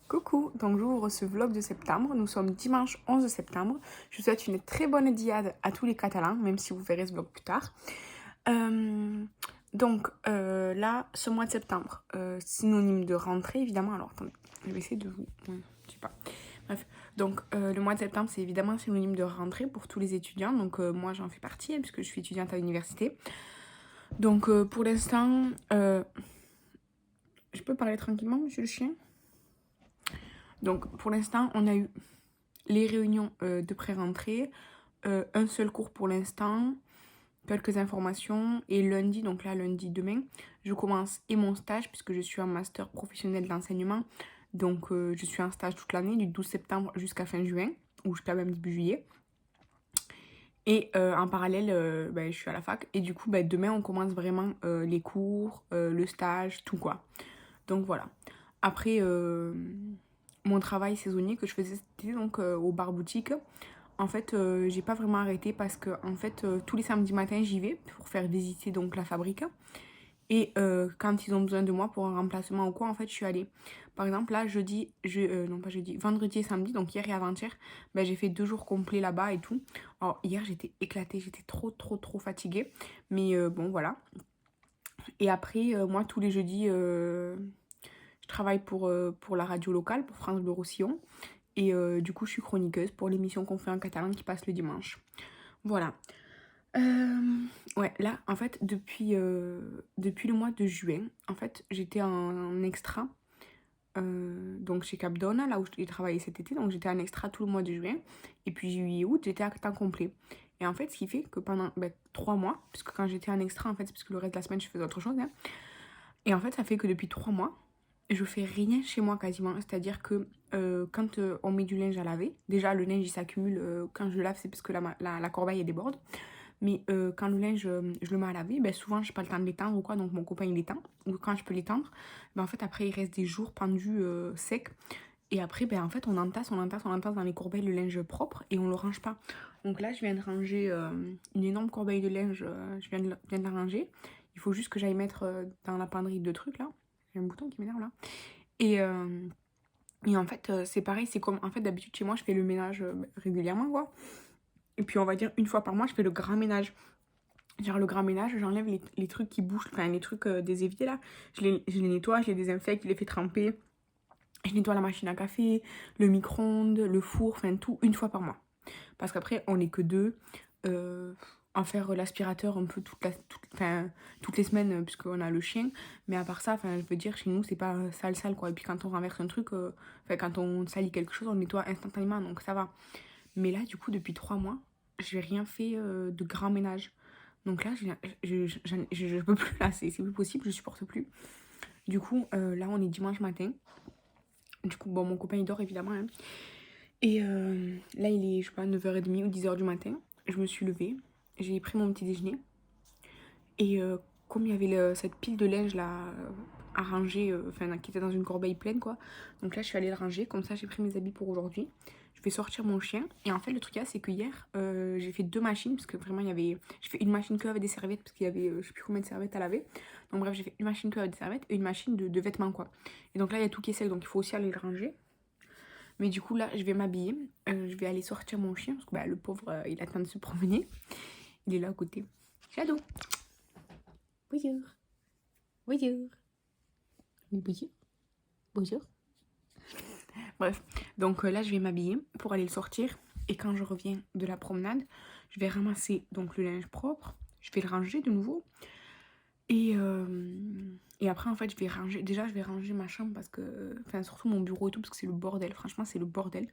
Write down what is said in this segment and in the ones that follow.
Coucou, donc j'ouvre ce vlog de septembre, nous sommes dimanche 11 septembre. Je vous souhaite une très bonne diade à tous les Catalans, même si vous verrez ce vlog plus tard. Là, ce mois de septembre, synonyme de rentrée évidemment. Alors attendez, je vais essayer de vous... Ouais, je sais pas. Bref, donc le mois de septembre c'est évidemment synonyme de rentrée pour tous les étudiants. Donc moi j'en fais partie puisque je suis étudiante à l'université. Donc pour l'instant, je peux parler tranquillement monsieur le chien? Donc pour l'instant on a eu les réunions de pré-rentrée, un seul cours pour l'instant, quelques informations, et lundi, donc là lundi demain, je commence et mon stage puisque je suis en master professionnel d'enseignement, donc je suis en stage toute l'année du 12 septembre jusqu'à fin juin, ou jusqu'à même début juillet. Et en parallèle, je suis à la fac, et du coup demain on commence vraiment les cours, le stage, tout quoi. Donc voilà. Après, mon travail saisonnier que je faisais, c'était donc au bar boutique. En fait, j'ai pas vraiment arrêté parce que en fait, tous les samedis matins, j'y vais pour faire visiter donc la fabrique. Et quand ils ont besoin de moi pour un remplacement ou quoi, en fait, je suis allée. Par exemple, là, non pas jeudi, vendredi et samedi, donc hier et avant-hier, j'ai fait 2 jours complets là-bas et tout. Alors, hier, j'étais éclatée, j'étais trop fatiguée. Mais bon, voilà. Et après, moi, tous les jeudis, je travaille pour la radio locale, pour France Bleu Roussillon. Et du coup, je suis chroniqueuse pour l'émission qu'on fait en catalan qui passe le dimanche. Voilà. Ouais, là, en fait, depuis le mois de juin, en fait, j'étais en extra. Donc chez Capdona, là où j'ai travaillé cet été. Donc j'étais en extra tout le mois de juin. Et puis juillet, août, j'étais à temps complet. Et en fait, ce qui fait que pendant 3 mois, puisque quand j'étais en extra, en fait, c'est parce que le reste de la semaine, je faisais autre chose. Hein. Et en fait, ça fait que depuis 3 mois, je fais rien chez moi quasiment. C'est-à-dire que quand on met du linge à laver, déjà le linge il s'accumule. Quand je lave, c'est parce que la corbeille elle déborde. Mais quand le linge, je le mets à laver, souvent je n'ai pas le temps de l'étendre ou quoi, donc mon copain il l'étend. Ou quand je peux l'étendre, en fait après il reste des jours pendus secs. Et après, en fait, on entasse dans les corbeilles le linge propre et on le range pas. Donc là, je viens de ranger une énorme corbeille de linge, viens de la ranger. Il faut juste que j'aille mettre dans la penderie de trucs là. J'ai un bouton qui m'énerve là. Et, euh, et en fait, c'est pareil, c'est comme en fait d'habitude chez moi, je fais le ménage régulièrement quoi. Et puis on va dire une fois par mois, je fais le grand ménage. Genre le grand ménage, j'enlève les trucs qui bougent, enfin les trucs des éviers là. Je les nettoie, je les désinfecte, je les fais tremper. Je nettoie la machine à café, le micro-ondes, le four, enfin tout, une fois par mois. Parce qu'après, on n'est que deux. En faire l'aspirateur un peu toutes les semaines, puisqu'on a le chien. Mais à part ça, je veux dire, chez nous, c'est pas sale, quoi. Et puis quand on renverse un truc, quand on salit quelque chose, on nettoie instantanément, donc ça va. Mais là, du coup, depuis 3 mois, j'ai rien fait de grand ménage. Donc là, je peux plus, là, c'est plus possible, je supporte plus. Du coup, là, on est dimanche matin. Du coup, bon, mon copain, il dort, évidemment, hein. Et là, il est, je sais pas, 9h30 ou 10h du matin. Je me suis levée, j'ai pris mon petit déjeuner. Et comme il y avait cette pile de linge là à ranger, qui était dans une corbeille pleine quoi. Donc là, je suis allée le ranger. Comme ça, j'ai pris mes habits pour aujourd'hui. Je vais sortir mon chien. Et en fait, le truc là, c'est que hier, j'ai fait 2 machines. Parce que vraiment, il y avait. J'ai fait une machine que avec des serviettes. Parce qu'il y avait, je sais plus combien de serviettes à laver. Donc bref, j'ai fait une machine que avec des serviettes et une machine de vêtements quoi. Et donc là, il y a tout qui est sec. Donc il faut aussi aller le ranger. Mais du coup, là, je vais m'habiller. Je vais aller sortir mon chien. Parce que le pauvre, il attend de se promener. Il est là à côté. Shadow. Bonjour. Bonjour. Oui, bonjour. Bonjour. Bref, donc là, je vais m'habiller pour aller le sortir. Et quand je reviens de la promenade, je vais ramasser donc le linge propre. Je vais le ranger de nouveau. Et après, en fait, je vais ranger ma chambre parce que... Enfin, surtout mon bureau et tout, parce que c'est le bordel. Franchement, c'est le bordel.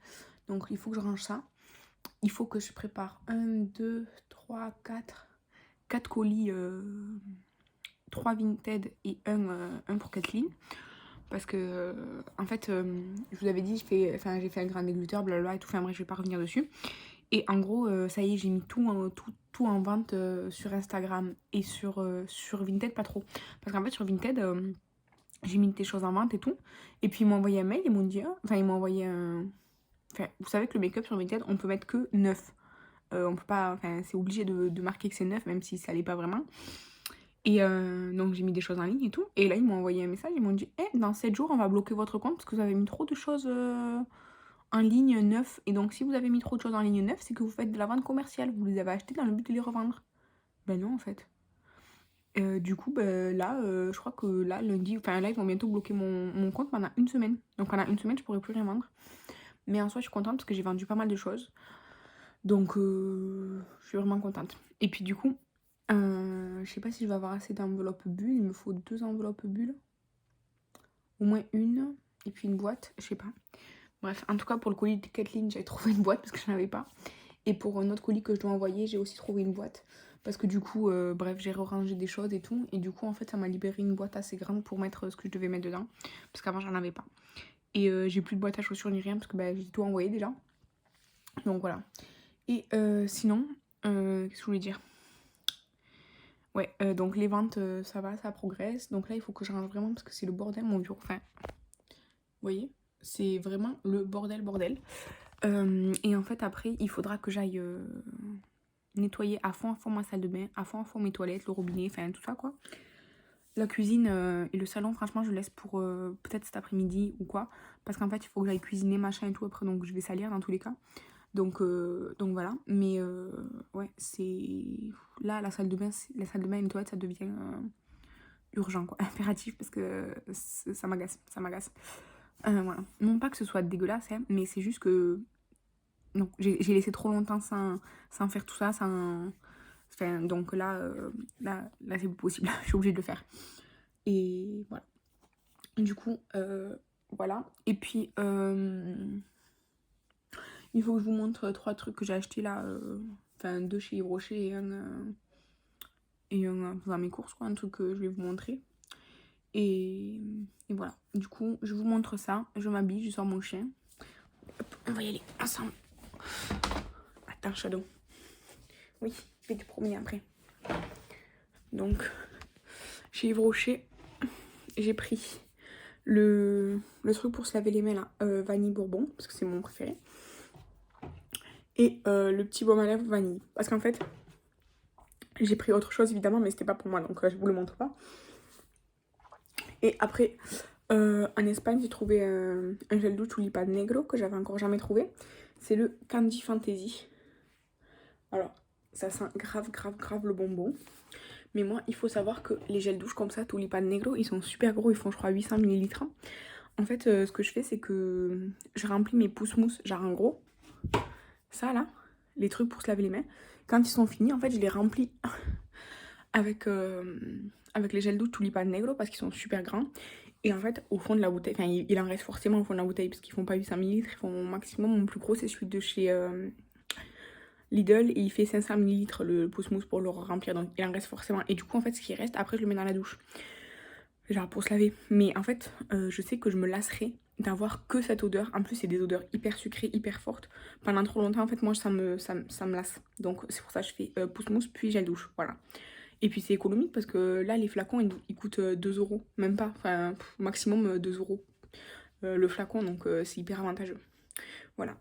Donc, il faut que je range ça. Il faut que je prépare 1, 2, 3, 4... 4 colis, 3 Vinted et un pour Kathleen. Parce que, en fait, je vous avais dit, j'ai fait un grand dégluteur, blablabla et tout. Enfin bref, je vais pas revenir dessus. Et en gros, ça y est, j'ai mis tout en vente sur Instagram et sur Vinted, pas trop. Parce qu'en fait, sur Vinted, j'ai mis des choses en vente et tout. Et puis, ils m'ont envoyé un mail, ils m'ont dit, ils m'ont envoyé un... Enfin, vous savez que le make-up sur Vinted, on peut mettre que 9. On peut pas... Enfin, c'est obligé de marquer que c'est 9, même si ça l'est pas vraiment. Et donc j'ai mis des choses en ligne et tout. Et là ils m'ont envoyé un message, ils m'ont dit dans 7 jours on va bloquer votre compte parce que vous avez mis trop de choses en ligne neuves. Et donc si vous avez mis trop de choses en ligne neuves, c'est que vous faites de la vente commerciale, vous les avez achetées dans le but de les revendre. Ben non en fait. Du coup là je crois que là lundi, enfin là ils vont bientôt bloquer mon compte pendant une semaine. Donc pendant une semaine je pourrai plus rien vendre. Mais en soi je suis contente parce que j'ai vendu pas mal de choses. Donc je suis vraiment contente. Et puis du coup, je sais pas si je vais avoir assez d'enveloppes bulles. Il me faut 2 enveloppes bulles. Au moins une. Et puis une boîte, je sais pas. Bref, en tout cas pour le colis de Kathleen, j'ai trouvé une boîte parce que je n'en avais pas. Et pour un autre colis que je dois envoyer, j'ai aussi trouvé une boîte. Parce que du coup, bref, j'ai rangé des choses et tout. Et du coup, en fait, ça m'a libéré une boîte assez grande pour mettre ce que je devais mettre dedans. Parce qu'avant, j'en avais pas. Et j'ai plus de boîte à chaussures ni rien parce que j'ai tout envoyé déjà. Donc voilà. Et sinon, qu'est-ce que je voulais dire? Ouais, donc les ventes, ça va, ça progresse. Donc là, il faut que je range vraiment parce que c'est le bordel, mon bureau. Enfin, vous voyez, c'est vraiment le bordel, bordel. Et en fait, après, il faudra que j'aille nettoyer à fond ma salle de bain, à fond mes toilettes, le robinet, enfin tout ça, quoi. La cuisine et le salon, franchement, je laisse pour peut-être cet après-midi ou quoi. Parce qu'en fait, il faut que j'aille cuisiner, machin et tout après, donc je vais salir dans tous les cas. Donc voilà, mais ouais, c'est... Là, la salle de bain et les toilettes, ça devient urgent, quoi, impératif, parce que ça m'agace, voilà. Non pas que ce soit dégueulasse, hein, mais c'est juste que... Non, j'ai laissé trop longtemps sans faire tout ça, sans... Enfin, donc là c'est pas possible, je suis obligée de le faire. Et voilà. Du coup, voilà. Et puis... il faut que je vous montre 3 trucs que j'ai achetés là. Enfin, 2 chez Yves Rocher et un dans mes courses, quoi. Un truc que je vais vous montrer. Et voilà. Du coup, je vous montre ça. Je m'habille, je sors mon chien. Hop, on va y aller ensemble. Attends, Shadow. Oui, je vais te promener après. Donc, chez Yves Rocher, j'ai pris le truc pour se laver les mains là. Vanille Bourbon, parce que c'est mon préféré. Et le petit baume à lèvres vanille. Parce qu'en fait, j'ai pris autre chose évidemment, mais c'était pas pour moi, donc je vous le montre pas. Et après, en Espagne, j'ai trouvé un gel douche Tulipan Negro que j'avais encore jamais trouvé. C'est le Candy Fantasy. Alors, ça sent grave le bonbon. Mais moi, il faut savoir que les gels douche comme ça, Tulipan Negro, ils sont super gros, ils font je crois 800 ml. En fait, ce que je fais, c'est que je remplis mes pousse-mousse, genre en gros, ça là, les trucs pour se laver les mains. Quand ils sont finis, en fait, je les remplis avec les gels douche Tulipan Negro parce qu'ils sont super grands. Et en fait, au fond de la bouteille, enfin, il en reste forcément au fond de la bouteille parce qu'ils font pas 800 ml, ils font au maximum. Mon plus gros, c'est celui de chez Lidl et il fait 500 ml le pousse-mousse pour le remplir. Donc, il en reste forcément. Et du coup, en fait, ce qui reste, après, je le mets dans la douche. Genre pour se laver. Mais en fait, je sais que je me lasserai d'avoir que cette odeur. En plus, c'est des odeurs hyper sucrées, hyper fortes. Pendant trop longtemps, en fait, moi, ça me lasse. Donc, c'est pour ça que je fais pousse-mousse puis gel douche. Voilà. Et puis, c'est économique parce que là, les flacons, ils coûtent 2 €. Même pas. Enfin, maximum 2 € le flacon. Donc, c'est hyper avantageux. Voilà.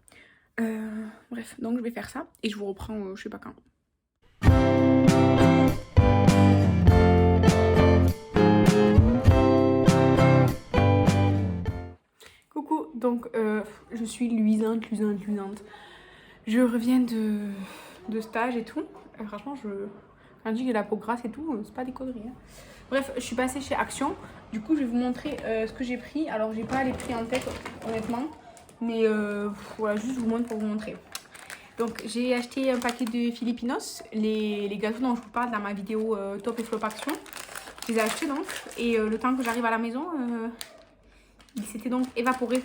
Bref, donc je vais faire ça. Et je vous reprends je sais pas quand. Coucou, donc je suis luisante. Je reviens de stage et tout. Franchement, quand je dis que j'ai la peau grasse et tout, c'est pas des conneries. Hein. Bref, je suis passée chez Action. Du coup, je vais vous montrer ce que j'ai pris. Alors, j'ai pas les prix en tête, honnêtement. Mais voilà, juste vous montre pour vous montrer. Donc, j'ai acheté un paquet de Filipinos. Les gâteaux dont je vous parle dans ma vidéo Top et Flop Action. Je les ai achetés donc. Et le temps que j'arrive à la maison, ils s'étaient donc évaporés.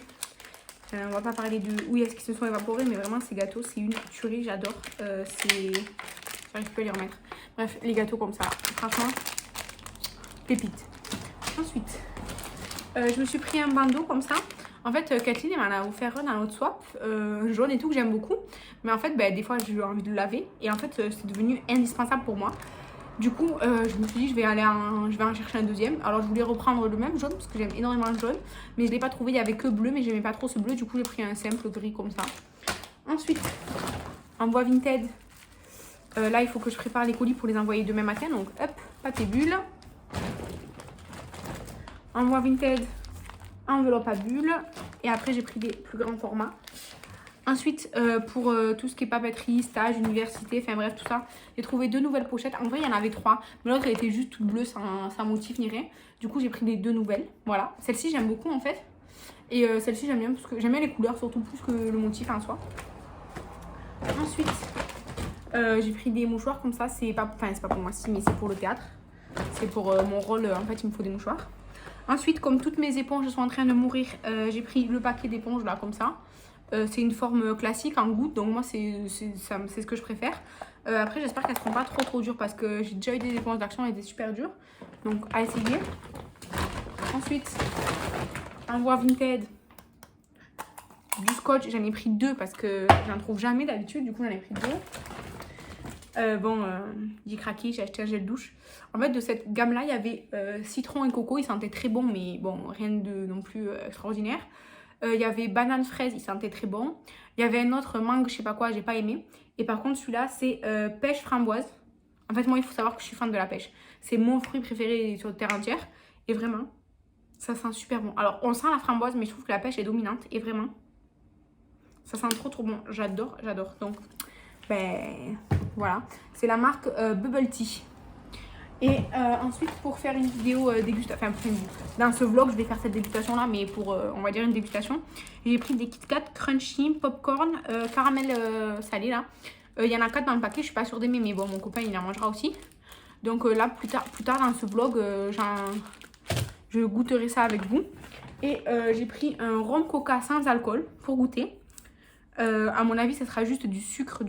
On va pas parler de où est-ce qu'ils se sont évaporés, mais vraiment ces gâteaux, c'est une tuerie, j'adore. J'arrive plus à les remettre. Bref, les gâteaux comme ça, franchement, pépite. Ensuite, je me suis pris un bandeau comme ça. En fait, Kathleen, elle m'en a offert un dans notre swap, jaune et tout, que j'aime beaucoup. Mais en fait, des fois, j'ai envie de le laver. Et en fait, c'est devenu indispensable pour moi. Du coup, je me suis dit, je vais en chercher un deuxième. Alors, je voulais reprendre le même jaune parce que j'aime énormément le jaune. Mais je ne l'ai pas trouvé, il n'y avait que bleu, mais j'aimais pas trop ce bleu. Du coup, j'ai pris un simple gris comme ça. Ensuite, en bois Vinted, Là, il faut que je prépare les colis pour les envoyer demain matin. Donc, hop, pâte et bulle. Envoi Vinted, enveloppe à bulles. Et après, j'ai pris des plus grands formats. Ensuite, pour tout ce qui est papeterie, stage, université, enfin bref, tout ça, j'ai trouvé 2 nouvelles pochettes. En vrai, il y en avait 3, mais l'autre, elle était juste toute bleue, sans motif ni rien. Du coup, j'ai pris les 2 nouvelles. Voilà. Celle-ci, j'aime beaucoup en fait. Et celle-ci, j'aime bien parce que j'aime bien les couleurs, surtout plus que le motif en soi. Ensuite, j'ai pris des mouchoirs comme ça. C'est pas pour moi, si, mais c'est pour le théâtre. C'est pour mon rôle, en fait, il me faut des mouchoirs. Ensuite, comme toutes mes éponges sont en train de mourir, j'ai pris le paquet d'éponges là, comme ça. C'est une forme classique en goutte, donc moi c'est ce que je préfère. Après j'espère qu'elles ne seront pas trop dures parce que j'ai déjà eu des éponges d'Action et elles étaient super dures. Donc à essayer. Ensuite, envoi Vinted. Du scotch, j'en ai pris 2 parce que j'en trouve jamais d'habitude, du coup j'en ai pris 2. J'ai craqué, j'ai acheté un gel douche. En fait de cette gamme là il y avait citron et coco, il sentait très bon mais bon rien de non plus extraordinaire. Il y avait banane fraise, il sentait très bon. Il y avait un autre mangue, je sais pas quoi, j'ai pas aimé. Et par contre, celui-là, c'est pêche framboise. En fait, moi, il faut savoir que je suis fan de la pêche. C'est mon fruit préféré sur terre entière. Et vraiment, ça sent super bon. Alors, on sent la framboise, mais je trouve que la pêche est dominante. Et vraiment, ça sent trop bon. J'adore. Donc, ben, voilà. C'est la marque Bubble Tea. Et ensuite, pour faire une vidéo dégustation, enfin, dans ce vlog, je vais faire cette dégustation là, mais pour, on va dire, une dégustation, j'ai pris des Kit Kat Crunchy, Popcorn, caramel salé là. Il y en a 4 dans le paquet, je suis pas sûre d'aimer, mais bon, mon copain il en mangera aussi. Donc là, plus tard dans ce vlog, je goûterai ça avec vous. Et j'ai pris un rhum coca sans alcool pour goûter. À mon avis, ça sera juste du sucre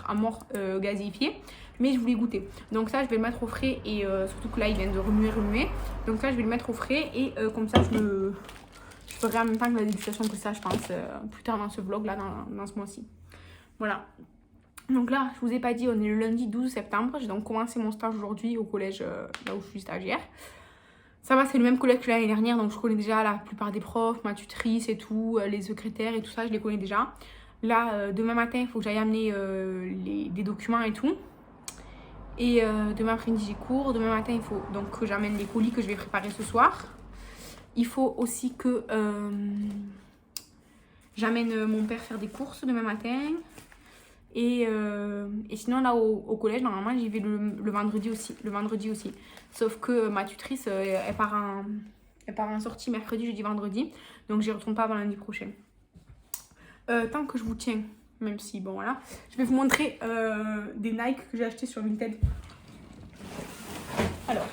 à mort gazéifié. Mais je voulais goûter. Donc ça, je vais le mettre au frais. Et surtout que là, il vient de remuer. Donc ça, je vais le mettre au frais. Et comme ça, je ferai en même temps que la dégustation que ça, je pense, plus tard dans ce vlog, là, dans ce mois-ci. Voilà. Donc là, je vous ai pas dit, on est le lundi 12 septembre. J'ai donc commencé mon stage aujourd'hui au collège, là où je suis stagiaire. Ça va, c'est le même collège que l'année dernière, donc je connais déjà la plupart des profs, ma tutrice et tout, les secrétaires et tout ça, je les connais déjà. Là, demain matin, il faut que j'aille amener des documents et tout. Et demain après-midi, j'ai cours. Demain matin, il faut donc que j'amène les colis que je vais préparer ce soir. Il faut aussi que j'amène mon père faire des courses demain matin. Et sinon, là, au collège, normalement, j'y vais le vendredi aussi. Sauf que ma tutrice, elle part en sortie mercredi, jeudi, vendredi. Donc, j'y retourne pas avant lundi prochain. Tant que je vous tiens, même si, bon, voilà. Je vais vous montrer des Nike que j'ai achetés sur Vinted. Alors,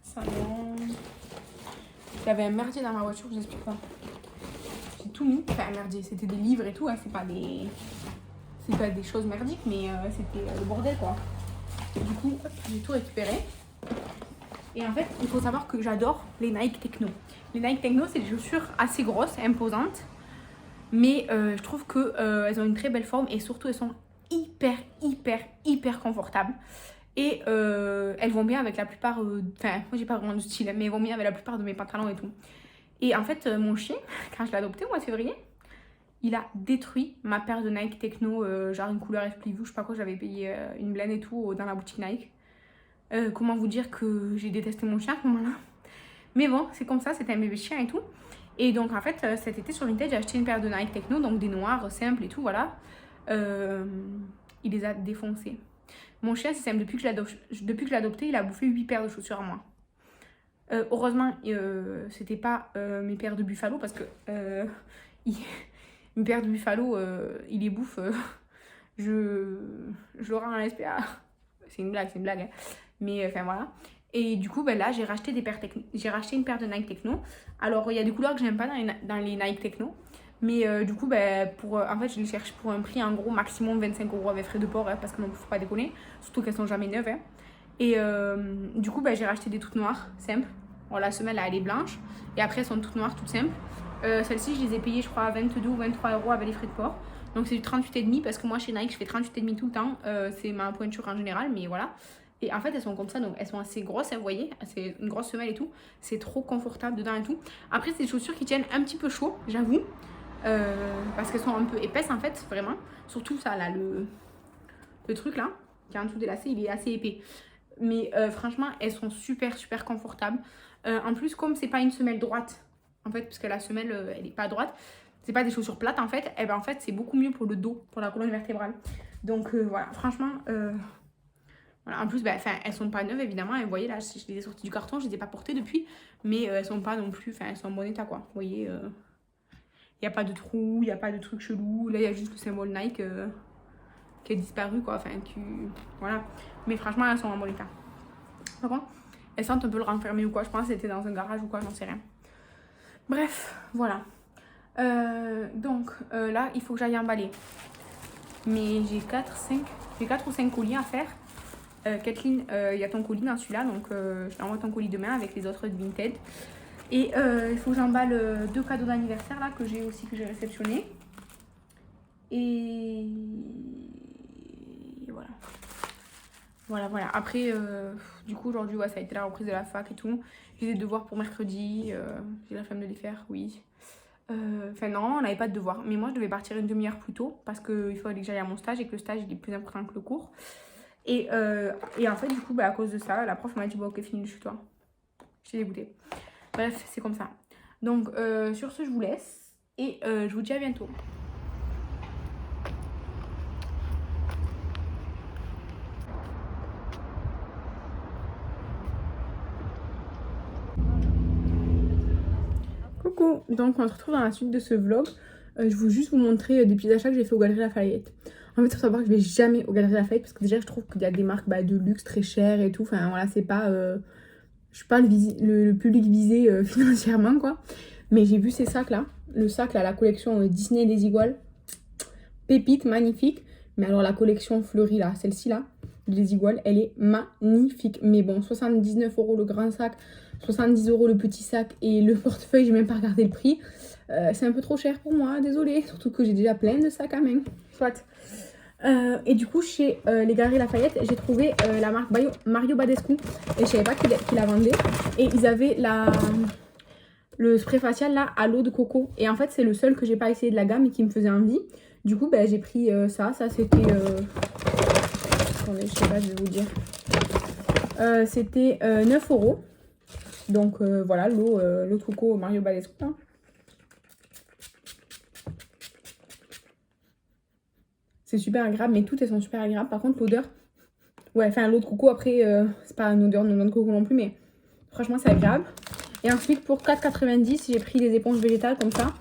ça non. J'avais un merdier dans ma voiture, je vous explique pas. J'ai tout mis. Enfin, un merdier, c'était des livres et tout, hein, c'est pas des choses merdiques, mais c'était le bordel quoi. Du coup, j'ai tout récupéré. Et en fait, il faut savoir que j'adore les Nike Techno. Les Nike Techno, c'est des chaussures assez grosses, imposantes. Mais je trouve qu'elles ont une très belle forme et surtout, elles sont hyper confortables. Et elles vont bien avec la plupart... Enfin, moi, j'ai pas vraiment de style, mais elles vont bien avec la plupart de mes pantalons et tout. Et en fait, mon chien, quand je l'ai adopté au mois de février, il a détruit ma paire de Nike Techno, genre une couleur explosive, je sais pas quoi, j'avais payé une blende et tout dans la boutique Nike. Comment vous dire que j'ai détesté mon chien à ce moment-là. Mais bon, c'est comme ça, c'était un bébé chien et tout. Et donc en fait, cet été sur Vinted, j'ai acheté une paire de Nike Techno, donc des noirs simples et tout, voilà. Il les a défoncés. Mon chien, c'est simple, depuis que je l'ai adopté, il a bouffé 8 paires de chaussures à moi. Heureusement, c'était pas mes paires de Buffalo parce que... Une paire de Buffalo, il les bouffe, je l'aurai en SPA. C'est une blague, hein. Mais enfin voilà. Et du coup, ben là, j'ai racheté une paire de Nike Techno. Alors, il y a des couleurs que j'aime pas dans les Nike Techno. Mais du coup, ben, en fait, je les cherche pour un prix, en gros, maximum 25 € avec frais de port, hein, parce que non, faut pas déconner. Surtout qu'elles sont jamais neuves. Hein. Et du coup, ben, j'ai racheté des toutes noires, simples. Bon, la semelle, là, elle est blanche. Et après, elles sont toutes noires, toutes simples. Celles-ci, je les ai payées, je crois, à 22 ou 23 € avec les frais de port. Donc, c'est du 38,5 parce que moi, chez Nike, je fais 38,5 tout le temps. C'est ma pointure en général, mais voilà. Et en fait, elles sont comme ça, donc elles sont assez grosses, hein, vous voyez. C'est une grosse semelle et tout. C'est trop confortable dedans et tout. Après, c'est des chaussures qui tiennent un petit peu chaud, j'avoue. Parce qu'elles sont un peu épaisses, en fait, vraiment. Surtout ça, là, le truc là, qui est en dessous des lacets, il est assez épais. Mais franchement, elles sont super confortables. En plus, comme c'est pas une semelle droite, en fait, parce que la semelle, elle est pas droite, c'est pas des chaussures plates en fait, et ben en fait, c'est beaucoup mieux pour le dos, pour la colonne vertébrale. Donc voilà, franchement, voilà. En plus, bah, elles sont pas neuves évidemment, et vous voyez là, je les ai sorties du carton, je les ai pas portées depuis, mais elles sont pas non plus, enfin, elles sont en bon état quoi. Vous voyez, il y a pas de trou, il y a pas de truc chelou, là il y a juste le symbole Nike qui a disparu quoi, enfin, voilà. Mais franchement, elles sont en bon état. Par contre, elles sentent un peu le renfermer ou quoi, je pense que c'était dans un garage ou quoi, j'en sais rien. Bref, voilà. Donc là, il faut que j'aille emballer. Mais j'ai 4 ou 5 colis à faire. Kathleen, il y a ton colis dans celui-là, donc je t'envoie ton colis demain avec les autres de Vinted. Et il faut que j'emballe 2 cadeaux d'anniversaire là que j'ai réceptionnés. Et voilà. Après, du coup, aujourd'hui, ouais, ça a été la reprise de la fac et tout. J'ai des devoirs pour mercredi. J'ai la flemme de les faire, oui. Enfin, non, on n'avait pas de devoirs. Mais moi, je devais partir une demi-heure plus tôt parce qu'il fallait que j'aille à mon stage et que le stage, il est plus important que le cours. Et en fait, du coup, à cause de ça, la prof m'a dit, bon, ok, finis chez toi. J'étais dégoûtée. Bref, c'est comme ça. Donc, sur ce, je vous laisse. Et je vous dis à bientôt. Coucou, donc on se retrouve dans la suite de ce vlog. Je veux juste vous montrer des petits achats que j'ai fait aux Galeries Lafayette. En fait, il faut savoir que je vais jamais aux Galeries Lafayette parce que déjà, je trouve qu'il y a des marques de luxe très chères et tout. Enfin, voilà, c'est pas... je suis pas le public visé financièrement, quoi. Mais j'ai vu ces sacs-là. Le sac, là, la collection Disney Desigual. Pépite, magnifique. Mais alors, la collection fleurie, là, celle-ci, là, Desigual, elle est magnifique. Mais bon, 79 € le grand sac, 70 € le petit sac et le portefeuille, j'ai même pas regardé le prix. C'est un peu trop cher pour moi, désolée. Surtout que j'ai déjà plein de sacs à main. Soit. Et du coup, chez les Galeries Lafayette, j'ai trouvé la marque Mario Badescu. Et je savais pas qu'il la vendait. Et ils avaient le spray facial là à l'eau de coco. Et en fait, c'est le seul que j'ai pas essayé de la gamme et qui me faisait envie. Du coup, j'ai pris ça. Ça, c'était... Attendez, je sais pas, je vais vous dire. C'était 9 €. Donc voilà, l'eau de coco Mario Badescu. Hein. C'est super agréable, mais toutes elles sont super agréables. Par contre, l'odeur, ouais, enfin l'eau de coco, après, c'est pas une odeur de coco non plus, mais franchement, c'est agréable. Et ensuite, pour 4,90 €, j'ai pris des éponges végétales comme ça.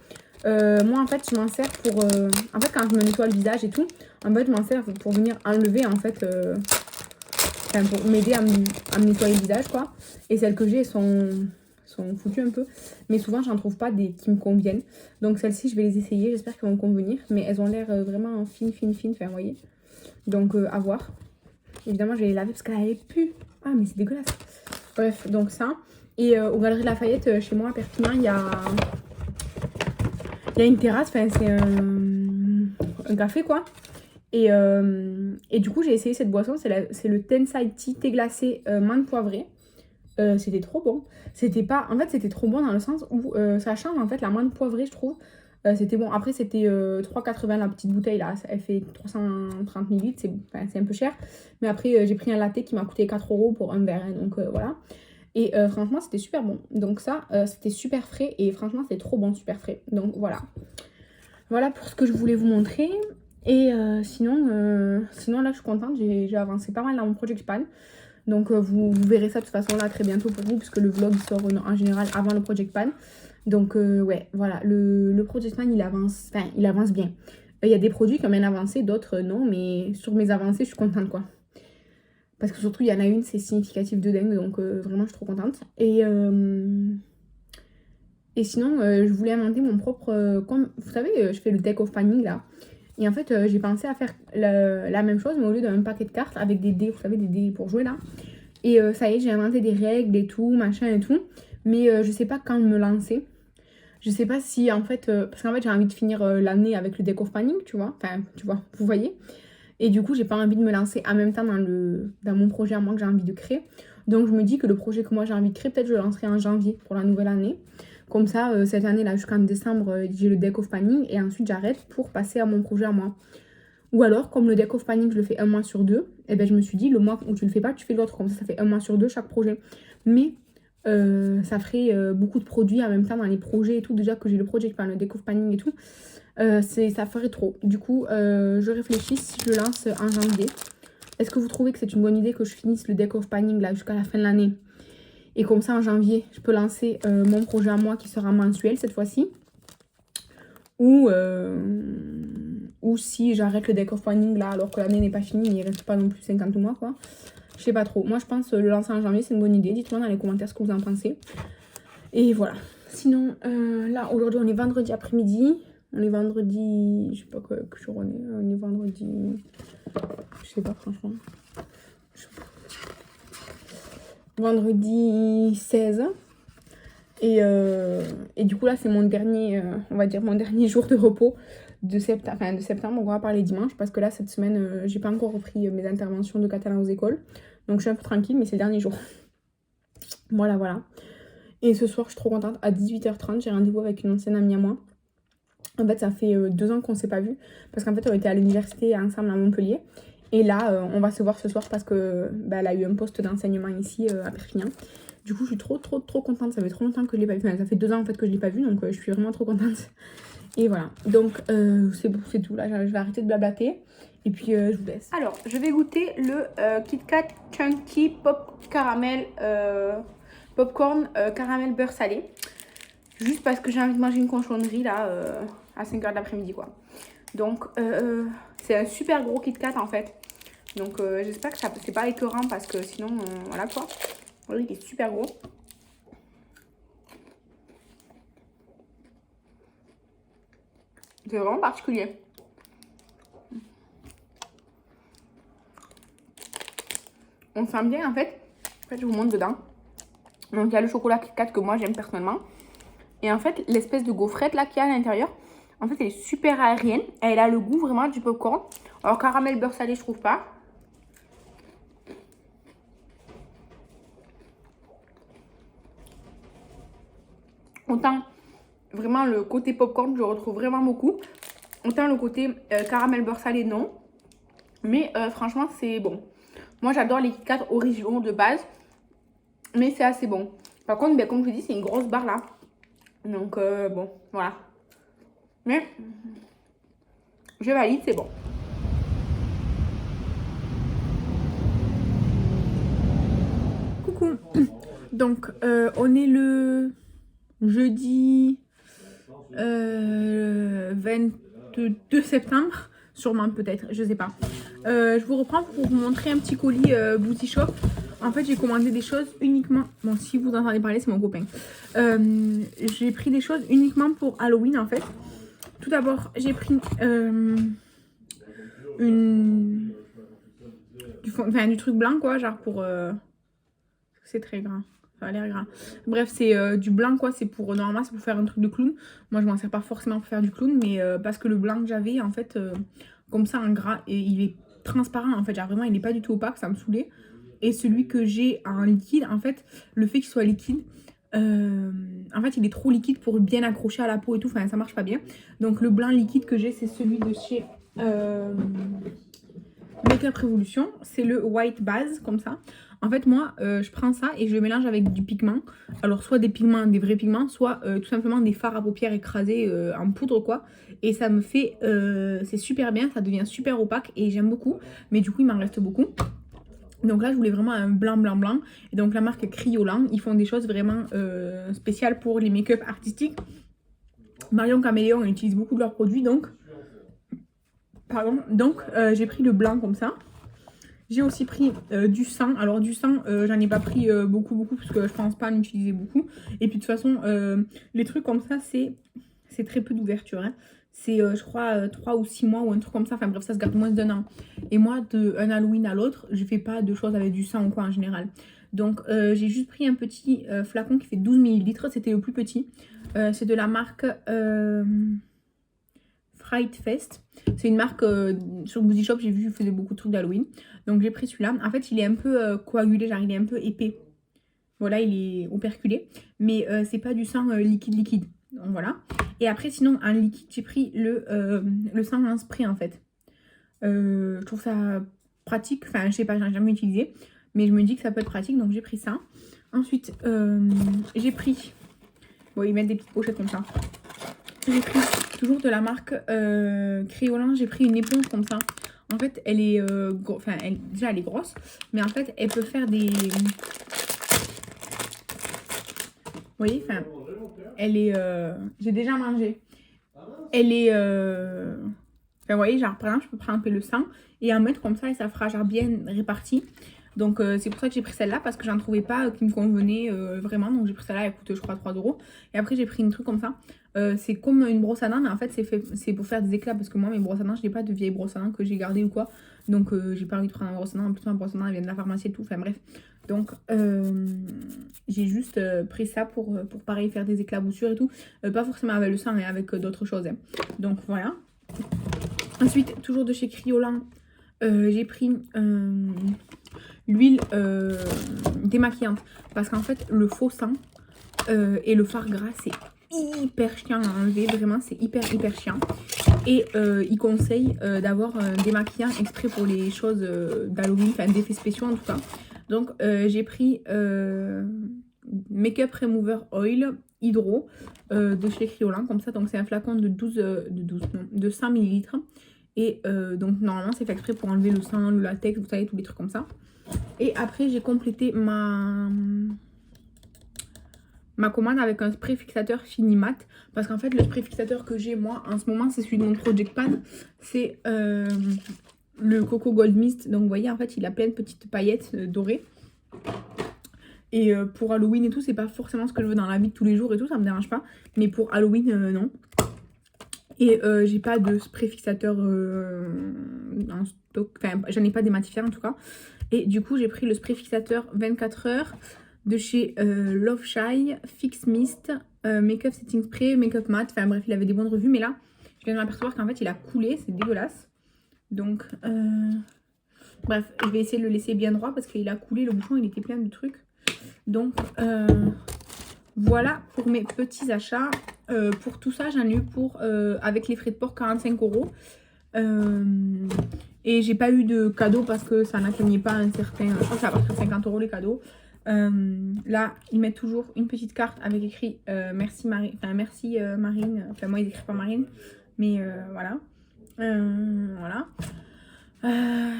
Moi, en fait, je m'en sers pour... En fait, quand je me nettoie le visage et tout, en fait, je m'en sers pour venir enlever, en fait... Enfin, pour m'aider à me nettoyer le visage, quoi. Et celles que j'ai sont foutues un peu. Mais souvent, j'en trouve pas des qui me conviennent. Donc, celles-ci, je vais les essayer. J'espère qu'elles vont me convenir. Mais elles ont l'air vraiment fines. Enfin, vous voyez. Donc, à voir. Évidemment, je vais les laver parce qu'elles puent. Ah, mais c'est dégueulasse. Bref, donc ça. Et aux Galeries Lafayette, chez moi, à Perpignan, il y a une terrasse. Enfin, c'est un café, quoi. Et du coup, j'ai essayé cette boisson. C'est le Tensai Tea thé glacé menthe poivrée. C'était trop bon. En fait, c'était trop bon dans le sens où ça change en fait la menthe poivrée, je trouve. C'était bon. Après, c'était 3,80 la petite bouteille là. Elle fait 330 ml. C'est un peu cher. Mais après, j'ai pris un latte qui m'a coûté 4 € pour un verre. Hein, donc voilà. Et franchement, c'était super bon. Donc ça, c'était super frais. Et franchement, c'était trop bon, super frais. Donc voilà. Voilà pour ce que je voulais vous montrer. Et sinon, là, je suis contente. J'ai avancé pas mal dans mon Project Pan. Donc, vous verrez ça de toute façon là très bientôt pour vous, puisque le vlog sort en général avant le Project Pan. Donc, ouais, voilà. Le Project Pan, il avance bien. Il y a des produits qui ont bien avancé, d'autres non. Mais sur mes avancées, je suis contente, quoi. Parce que surtout, il y en a une, c'est significatif de dingue. Donc, vraiment, je suis trop contente. Et sinon, je voulais inventer mon propre... comme, vous savez, je fais le deck of panning, là. Et en fait, j'ai pensé à faire la même chose, mais au lieu d'un paquet de cartes avec des dés, vous savez, des dés pour jouer, là. Et ça y est, j'ai inventé des règles et tout, machin et tout. Mais je sais pas quand me lancer. Je sais pas si, en fait... parce qu'en fait, j'ai envie de finir l'année avec le deck of panning, tu vois. Enfin, tu vois, vous voyez. Et du coup, j'ai pas envie de me lancer en même temps dans mon projet à moi que j'ai envie de créer. Donc, je me dis que le projet que moi j'ai envie de créer, peut-être je le lancerai en janvier pour la nouvelle année. Comme ça, cette année-là, jusqu'en décembre, j'ai le deck of panning et ensuite j'arrête pour passer à mon projet à moi. Ou alors, comme le deck of planning, je le fais un mois sur deux, et ben je me suis dit, le mois où tu le fais pas, tu fais l'autre. Comme ça fait un mois sur deux chaque projet. Mais ça ferait beaucoup de produits en même temps dans les projets et tout. Déjà que j'ai le projet, le deck of planning et tout. Ça ferait trop. Du coup, je réfléchis si je le lance en janvier. Est-ce que vous trouvez que c'est une bonne idée que je finisse le deck of planning là jusqu'à la fin de l'année? Et comme ça, en janvier, je peux lancer mon projet à moi qui sera mensuel cette fois-ci. Ou si j'arrête le deck of planning là alors que l'année n'est pas finie, mais il reste pas non plus 50 mois quoi. Je sais pas trop. Moi, je pense le lancer en janvier, c'est une bonne idée. Dites-moi dans les commentaires ce que vous en pensez. Et voilà. Sinon, là, aujourd'hui, on est vendredi après-midi. On est vendredi... Je sais pas quoi, que jour on est. On est vendredi... Je sais pas, franchement. Vendredi 16. Et du coup, là, c'est mon dernier... on va dire mon dernier jour de repos de septembre. Enfin, de septembre, on va parler dimanche. Parce que là, cette semaine, j'ai pas encore repris mes interventions de catalan aux écoles. Donc, je suis un peu tranquille, mais c'est le dernier jour. Voilà, voilà. Et ce soir, je suis trop contente. À 18h30, j'ai rendez-vous avec une ancienne amie à moi. En fait, ça fait 2 ans qu'on ne s'est pas vu. Parce qu'en fait, on était à l'université ensemble à Montpellier. Et là, on va se voir ce soir parce que elle a eu un poste d'enseignement ici à Perpignan. Du coup, je suis trop contente. Ça fait trop longtemps que je ne l'ai pas vu. Enfin, ça fait 2 ans en fait que je ne l'ai pas vu. Donc, je suis vraiment trop contente. Et voilà. Donc, c'est bon, c'est tout. Là, je vais arrêter de blablater. Et puis, je vous laisse. Alors, je vais goûter le Kit Kat Chunky Pop Caramel... popcorn caramel beurre salé. Juste parce que j'ai envie de manger une cochonnerie là à 5h de l'après-midi quoi. Donc c'est un super gros Kit Kat en fait. Donc j'espère que c'est pas écœurant parce que sinon voilà quoi. Oui, il est super gros. C'est vraiment particulier. On sent bien en fait. En fait je vous montre dedans. Donc il y a le chocolat Kit Kat que moi j'aime personnellement. Et en fait l'espèce de gaufrette là qu'il y a à l'intérieur, en fait elle est super aérienne. Elle a le goût vraiment du popcorn. Alors caramel beurre salé je trouve pas. Autant vraiment le côté popcorn je le retrouve vraiment beaucoup. Autant le côté caramel beurre salé non. Mais franchement c'est bon. Moi j'adore les Kit Kat originaux de base. Mais c'est assez bon. Par contre, ben, comme je vous dis, c'est une grosse barre là. Donc, bon, voilà. Mais, je valide, c'est bon. Coucou. Donc, on est le jeudi 22 septembre. Sûrement, peut-être, je sais pas. Je vous reprends pour vous montrer un petit colis Booty Shop. En fait, j'ai commandé des choses uniquement... Bon, si vous entendez parler, c'est mon copain. J'ai pris des choses uniquement pour Halloween, en fait. Tout d'abord, j'ai pris du truc blanc, quoi. Genre pour... C'est très gras. Ça a l'air gras. Bref, c'est du blanc, quoi. C'est pour... Normalement, c'est pour faire un truc de clown. Moi, je m'en sers pas forcément pour faire du clown. Mais parce que le blanc que j'avais, en fait, comme ça, en gras, et il est transparent, en fait. Genre, vraiment, il n'est pas du tout opaque. Ça me saoulait. Et celui que j'ai en liquide, en fait, le fait qu'il soit liquide, en fait, il est trop liquide pour bien accrocher à la peau et tout. Enfin, ça marche pas bien. Donc, le blanc liquide que j'ai, c'est celui de chez Make-up Revolution. C'est le white base, comme ça. En fait, moi, je prends ça et je le mélange avec du pigment. Alors, soit des pigments, des vrais pigments, soit tout simplement des fards à paupières écrasés en poudre, quoi. Et ça me fait... c'est super bien, ça devient super opaque et j'aime beaucoup. Mais du coup, il m'en reste beaucoup. Donc là, je voulais vraiment un blanc. Et donc la marque Criolan, ils font des choses vraiment spéciales pour les make-up artistiques. Marion Caméléon utilise beaucoup de leurs produits, donc... Pardon. Donc j'ai pris le blanc comme ça. J'ai aussi pris du sang. Alors du sang, j'en ai pas pris beaucoup, parce que je pense pas en utiliser beaucoup. Et puis de toute façon, les trucs comme ça, c'est très peu d'ouverture. Hein. C'est, je crois, 3 ou 6 mois ou un truc comme ça. Enfin bref, ça se garde moins d'un an. Et moi, d'un Halloween à l'autre, je fais pas de choses avec du sang ou quoi en général. Donc, j'ai juste pris un petit flacon qui fait 12 ml. C'était le plus petit. C'est de la marque Fright Fest. C'est une marque sur Booty Shop. J'ai vu, je faisais beaucoup de trucs d'Halloween. Donc, j'ai pris celui-là. En fait, il est un peu coagulé. Genre, il est un peu épais. Voilà, il est operculé. Mais c'est pas du sang liquide. Donc voilà. Et après, sinon, en liquide, j'ai pris le sang en spray en fait. Je trouve ça pratique. Enfin, je sais pas, j'en ai jamais utilisé. Mais je me dis que ça peut être pratique, donc j'ai pris ça. Ensuite, j'ai pris... Bon, ils mettent des petites pochettes comme ça. J'ai pris toujours de la marque Créolin. J'ai pris une éponge comme ça. En fait, elle est... Enfin, déjà, elle est grosse. Mais en fait, elle peut faire des... Vous voyez, enfin... Elle est... J'ai déjà mangé. Elle est... Enfin, vous voyez, genre, par exemple, je peux prendre un peu le sang et en mettre comme ça et ça fera genre bien réparti. Donc, c'est pour ça que j'ai pris celle-là parce que j'en trouvais pas qui me convenait vraiment. Donc, j'ai pris celle-là, elle coûte, je crois, 3 €. Et après, j'ai pris une truc comme ça. C'est comme une brosse à dents, mais en fait, c'est pour faire des éclats parce que moi, mes brosses à dents, je n'ai pas de vieilles brosses à dents que j'ai gardées ou quoi. Donc, j'ai pas envie de prendre une brosse à dents. En plus, ma brosse à dents, elle vient de la pharmacie et tout. Enfin, bref. Donc, j'ai juste pris ça pour pareil, faire des éclaboussures et tout. Pas forcément avec le sang, mais avec d'autres choses. Hein. Donc, voilà. Ensuite, toujours de chez Criolan, j'ai pris l'huile démaquillante. Parce qu'en fait, le faux sang et le fard gras, c'est hyper chiant à enlever. Vraiment, c'est hyper chiant. Et il conseille d'avoir un démaquillant exprès pour les choses d'Halloween, enfin d'effets spéciaux en tout cas. Donc, j'ai pris Makeup Remover Oil Hydro de chez Criolan, comme ça. Donc, c'est un flacon de 100 ml. Et donc, normalement, c'est fait exprès pour enlever le sang, le latex, vous savez, tous les trucs comme ça. Et après, j'ai complété ma commande avec un spray fixateur fini mat. Parce qu'en fait, le spray fixateur que j'ai, moi, en ce moment, c'est celui de mon Project Pan. C'est le Coco Gold Mist. Donc, vous voyez, en fait, il a plein de petites paillettes dorées. Et pour Halloween et tout, c'est pas forcément ce que je veux dans la vie de tous les jours et tout, ça me dérange pas. Mais pour Halloween, non. Et j'ai pas de spray fixateur en stock. Enfin, j'en ai pas dématifié en tout cas. Et du coup, j'ai pris le spray fixateur 24 heures de chez Love Shy, Fix Mist, Makeup Setting Spray, Makeup Matte. Enfin bref, il avait des bonnes revues. Mais là, je viens de m'apercevoir qu'en fait, il a coulé. C'est dégueulasse. Donc, bref, je vais essayer de le laisser bien droit parce qu'il a coulé. Le bouchon, il était plein de trucs. Donc, voilà pour mes petits achats. Pour tout ça, j'en ai eu pour, avec les frais de port, 45 €. Et j'ai pas eu de cadeau parce que ça n'atteignait pas un certain... Je crois que ça va partir de 50 € les cadeaux. Là, ils mettent toujours une petite carte avec écrit merci Marine. Enfin, merci Marine. Enfin, moi, ils écrivent pas Marine. Mais voilà. Voilà.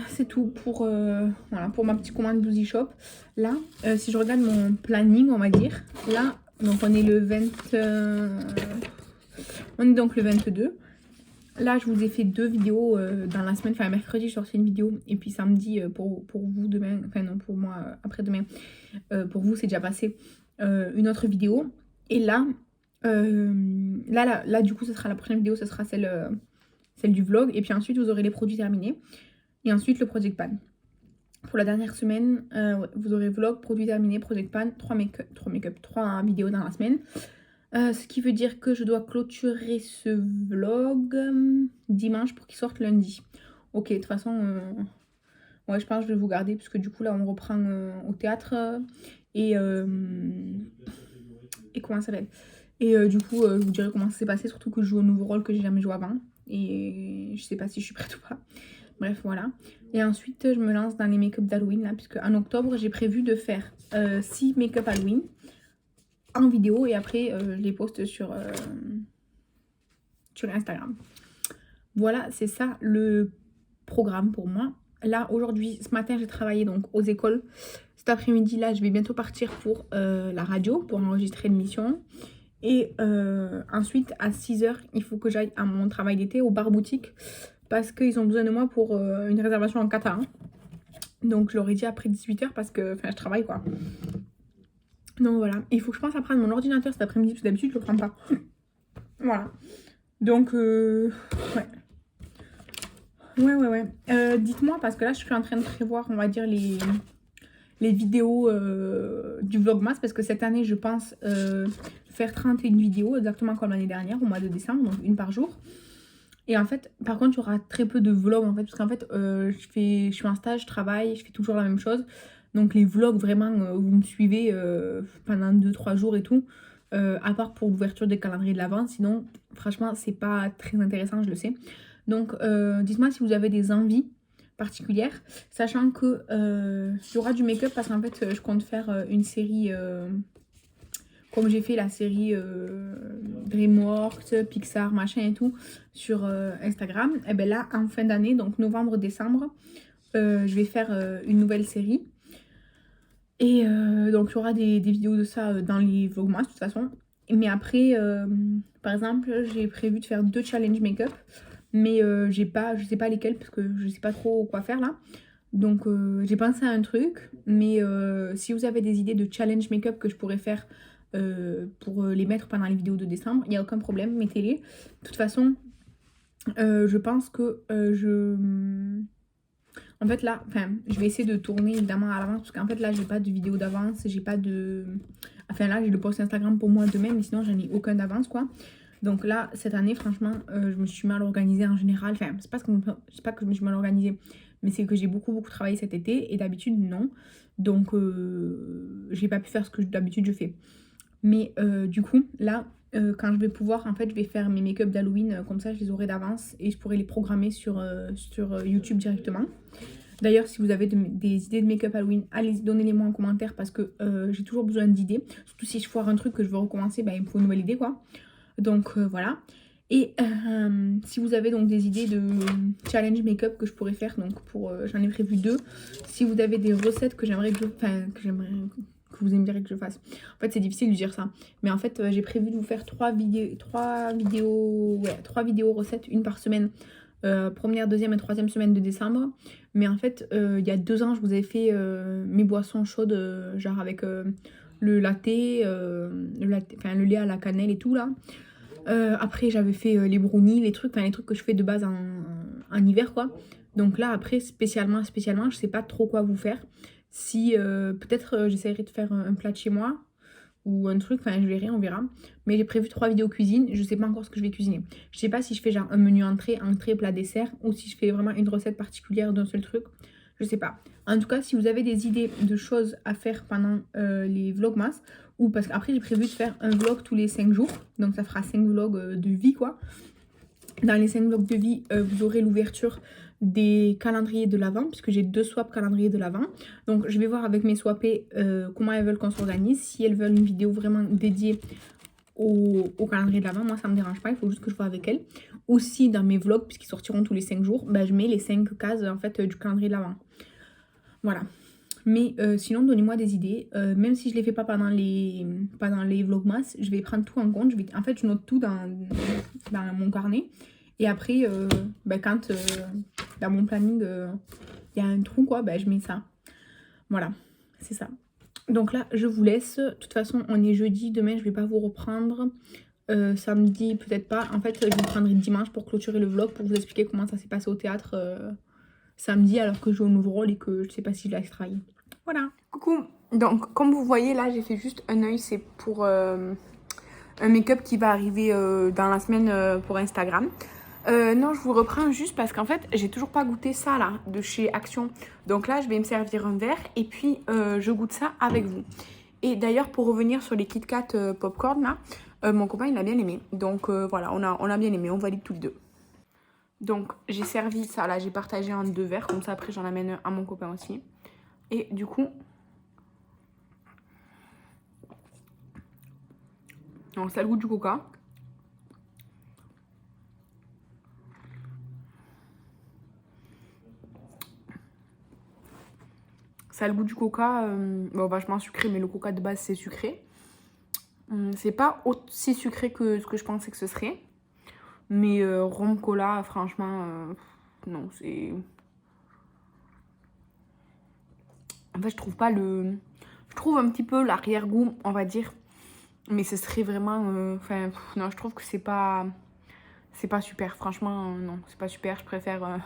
C'est tout pour, voilà, pour ma petite commande Boozy Shop. Là, si je regarde mon planning, on va dire. Là, donc on est le 20... on est donc le 22. Là, je vous ai fait 2 vidéos dans la semaine. Enfin, mercredi, je sortais une vidéo. Et puis samedi, pour vous, demain. Enfin, non, pour moi, après-demain. Pour vous, c'est déjà passé une autre vidéo. Et là, là, du coup, ce sera la prochaine vidéo. Ce sera celle du vlog. Et puis ensuite, vous aurez les produits terminés. Et ensuite, le Project Pan. Pour la dernière semaine, vous aurez vlog, produits terminés, Project Pan, 3 vidéos dans la semaine. Ce qui veut dire que je dois clôturer ce vlog dimanche pour qu'il sorte lundi. Ok, de toute façon, ouais, je pense que je vais vous garder parce que du coup, là, on reprend au théâtre. Et comment ça s'appelle? Et du coup, je vous dirai comment ça s'est passé, surtout que je joue au nouveau rôle que j'ai jamais joué avant. Et je sais pas si je suis prête ou pas. Bref, voilà. Et ensuite, je me lance dans les make-up d'Halloween, là, puisque en octobre, j'ai prévu de faire 6 make-up Halloween en vidéo. Et après, je les poste sur Instagram. Voilà, c'est ça le programme pour moi. Là, aujourd'hui, ce matin, j'ai travaillé donc aux écoles. Cet après-midi, là, je vais bientôt partir pour la radio, pour enregistrer l'émission. Et ensuite, à 6 h, il faut que j'aille à mon travail d'été, au bar boutique. Parce qu'ils ont besoin de moi pour une réservation en kata. Donc je leur ai dit après 18 h parce que je travaille quoi. Donc voilà. Il faut que je pense à prendre mon ordinateur cet après-midi parce que d'habitude je le prends pas. Voilà. Donc ouais. Ouais. Dites-moi parce que là je suis en train de prévoir on va dire les vidéos du vlogmas. Parce que cette année je pense faire 31 vidéos exactement comme l'année dernière au mois de décembre. Donc une par jour. Et en fait, par contre, il y aura très peu de vlogs en fait, parce qu'en fait, je suis en stage, je travaille, je fais toujours la même chose. Donc les vlogs, vraiment, vous me suivez pendant 2-3 jours et tout, à part pour l'ouverture des calendriers de l'avant. Sinon, franchement, c'est pas très intéressant, je le sais. Donc dites-moi si vous avez des envies particulières, sachant que il y aura du make-up parce qu'en fait je compte faire une série comme j'ai fait la série DreamWorks, Pixar, machin et tout sur Instagram. Et bien là en fin d'année, donc novembre-décembre, je vais faire une nouvelle série. Et donc il y aura des vidéos de ça dans les vlogmas de toute façon. Mais après, par exemple, j'ai prévu de faire 2 challenges make-up. Mais je sais pas lesquels parce que je sais pas trop quoi faire là. Donc j'ai pensé à un truc. Mais si vous avez des idées de challenge make-up que je pourrais faire pour les mettre pendant les vidéos de décembre, il n'y a aucun problème, mettez-les. De toute façon, je pense que en fait là, enfin, je vais essayer de tourner évidemment à l'avance parce qu'en fait là, j'ai pas de vidéo d'avance, j'ai pas de... Enfin là, j'ai le post Instagram pour moi demain, mais sinon j'en ai aucun d'avance quoi. Donc là, cette année, franchement, je me suis mal organisée en général. Enfin, c'est pas que je me suis mal organisée, mais c'est que j'ai beaucoup travaillé cet été et d'habitude, non. Donc, j'ai pas pu faire ce que d'habitude je fais. Mais du coup, là, quand je vais pouvoir, en fait, je vais faire mes make-up d'Halloween, comme ça je les aurai d'avance et je pourrai les programmer sur YouTube directement. D'ailleurs, si vous avez des idées de make-up Halloween, allez, donnez-les-moi en commentaire parce que j'ai toujours besoin d'idées. Surtout si je foire un truc que je veux recommencer, bah, il me faut une nouvelle idée, quoi. Donc voilà. Et si vous avez donc des idées de challenge make-up que je pourrais faire, donc pour j'en ai prévu 2. Si vous avez des recettes que j'aimerais que vous aimeriez que je fasse. En fait, c'est difficile de dire ça. Mais en fait, j'ai prévu de vous faire 3 vidéos recettes, une par semaine. Première, deuxième et troisième semaine de décembre. Mais en fait, il y a 2 ans, je vous avais fait mes boissons chaudes, genre avec le latte, enfin le lait à la cannelle et tout là. Après, j'avais fait les brownies, les trucs que je fais de base en hiver quoi. Donc là, après, spécialement, je sais pas trop quoi vous faire. Si peut-être j'essaierai de faire un plat de chez moi ou un truc, enfin je verrai, on verra. Mais j'ai prévu 3 vidéos cuisine, je sais pas encore ce que je vais cuisiner. Je sais pas si je fais genre un menu entrée, plat, dessert, ou si je fais vraiment une recette particulière d'un seul truc. Je sais pas. En tout cas, si vous avez des idées de choses à faire pendant les vlogmas, ou parce qu'après j'ai prévu de faire un vlog tous les 5 jours, donc ça fera 5 vlogs de vie quoi. Dans les 5 vlogs de vie, vous aurez l'ouverture des calendriers de l'Avent, puisque j'ai 2 swaps calendriers de l'Avent. Donc je vais voir avec mes swappées comment elles veulent qu'on s'organise. Si elles veulent une vidéo vraiment dédiée au calendrier de l'Avent, moi ça me dérange pas, il faut juste que je vois avec elles. Ou si dans mes vlogs, puisqu'ils sortiront tous les 5 jours, bah, je mets les 5 cases en fait du calendrier de l'Avent. Voilà. Mais sinon, donnez-moi des idées. Même si je ne les fais pas pendant les vlogmas, je vais prendre tout en compte. En fait, je note tout dans mon carnet. Et après, quand dans mon planning, il y a un trou, quoi, je mets ça. Voilà, c'est ça. Donc là, je vous laisse. De toute façon, on est jeudi. Demain, je ne vais pas vous reprendre. Samedi, peut-être pas. En fait, je vous prendrai dimanche pour clôturer le vlog, pour vous expliquer comment ça s'est passé au théâtre samedi, alors que je joue au nouveau rôle et que je sais pas si je l'extraille. Voilà. Coucou. Donc, comme vous voyez, là, j'ai fait juste un œil. C'est pour un make-up qui va arriver dans la semaine pour Instagram. Non, je vous reprends juste parce qu'en fait, j'ai toujours pas goûté ça, là, de chez Action. Donc là, je vais me servir un verre et puis je goûte ça avec vous. Et d'ailleurs, pour revenir sur les Kit Kat popcorn, là, mon copain, il a bien aimé. Donc voilà, on a bien aimé. On valide tous les deux. Donc, j'ai servi ça, là, j'ai partagé en 2 verres. Comme ça, après, j'en amène à mon copain aussi. Et du coup, donc ça a le goût du coca. Ça a le goût du coca, bon, vachement sucré, mais le coca de base c'est sucré. C'est pas aussi sucré que ce que je pensais que ce serait. Mais rhum cola, franchement, non, c'est... En fait, je trouve pas le... Je trouve un petit peu l'arrière-goût, on va dire. Mais ce serait vraiment... Enfin, non, je trouve que c'est pas... C'est pas super, franchement, non, c'est pas super. Je préfère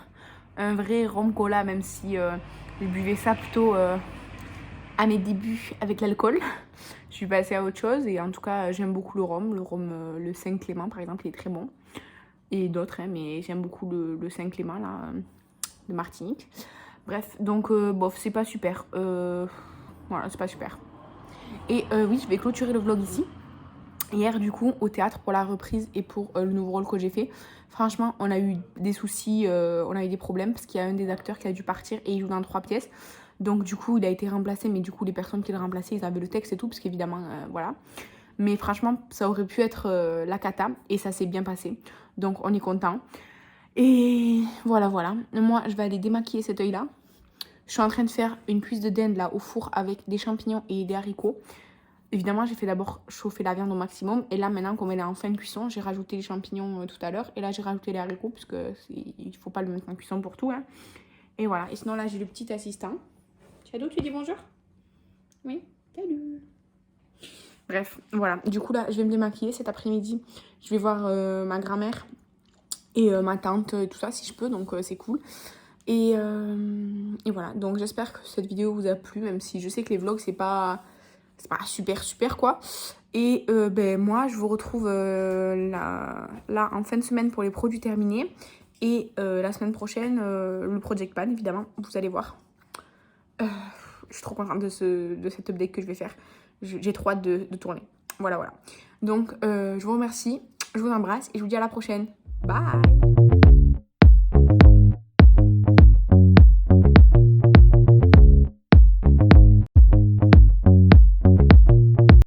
un vrai rhum cola, même si je buvais ça plutôt à mes débuts avec l'alcool. Je suis passée à autre chose et en tout cas, j'aime beaucoup le rhum. Le Saint-Clément, par exemple, il est très bon. Et d'autres, hein, mais j'aime beaucoup le Saint-Clément, là, de Martinique. Bref, donc, bof, c'est pas super. Voilà, c'est pas super. Et oui, je vais clôturer le vlog ici. hier du coup au théâtre pour la reprise et pour le nouveau rôle que j'ai fait. Franchement, on a eu des soucis, on a eu des problèmes parce qu'il y a un des acteurs qui a dû partir et il joue dans 3 pièces. Donc du coup, il a été remplacé, mais du coup, les personnes qui l'ont remplacé, ils avaient le texte et tout, parce qu'évidemment, voilà. Mais franchement, ça aurait pu être la cata et ça s'est bien passé. Donc on est content. Et voilà, voilà. Moi, je vais aller démaquiller cet œil-là. Je suis en train de faire une cuisse de dinde là au four avec des champignons et des haricots. Évidemment, j'ai fait d'abord chauffer la viande au maximum. Et là, maintenant, comme elle est en fin de cuisson, j'ai rajouté les champignons tout à l'heure. Et là, j'ai rajouté les haricots, puisque il faut pas le mettre en cuisson pour tout. Hein. Et voilà. Et sinon, là, j'ai le petit assistant. Shadow, tu dis bonjour? Oui. Salut. Bref, voilà. Du coup, là, je vais me démaquiller cet après-midi. Je vais voir ma grand-mère et ma tante et tout ça, si je peux. Donc, c'est cool. Et voilà. Donc, j'espère que cette vidéo vous a plu, même si je sais que les vlogs, c'est pas super quoi. Et ben moi je vous retrouve là en fin de semaine pour les produits terminés et la semaine prochaine le Project Pan évidemment, vous allez voir. Je suis trop contente de cet update que je vais faire. J'ai trop hâte de tourner. Voilà. Donc je vous remercie, je vous embrasse et je vous dis à la prochaine. Bye.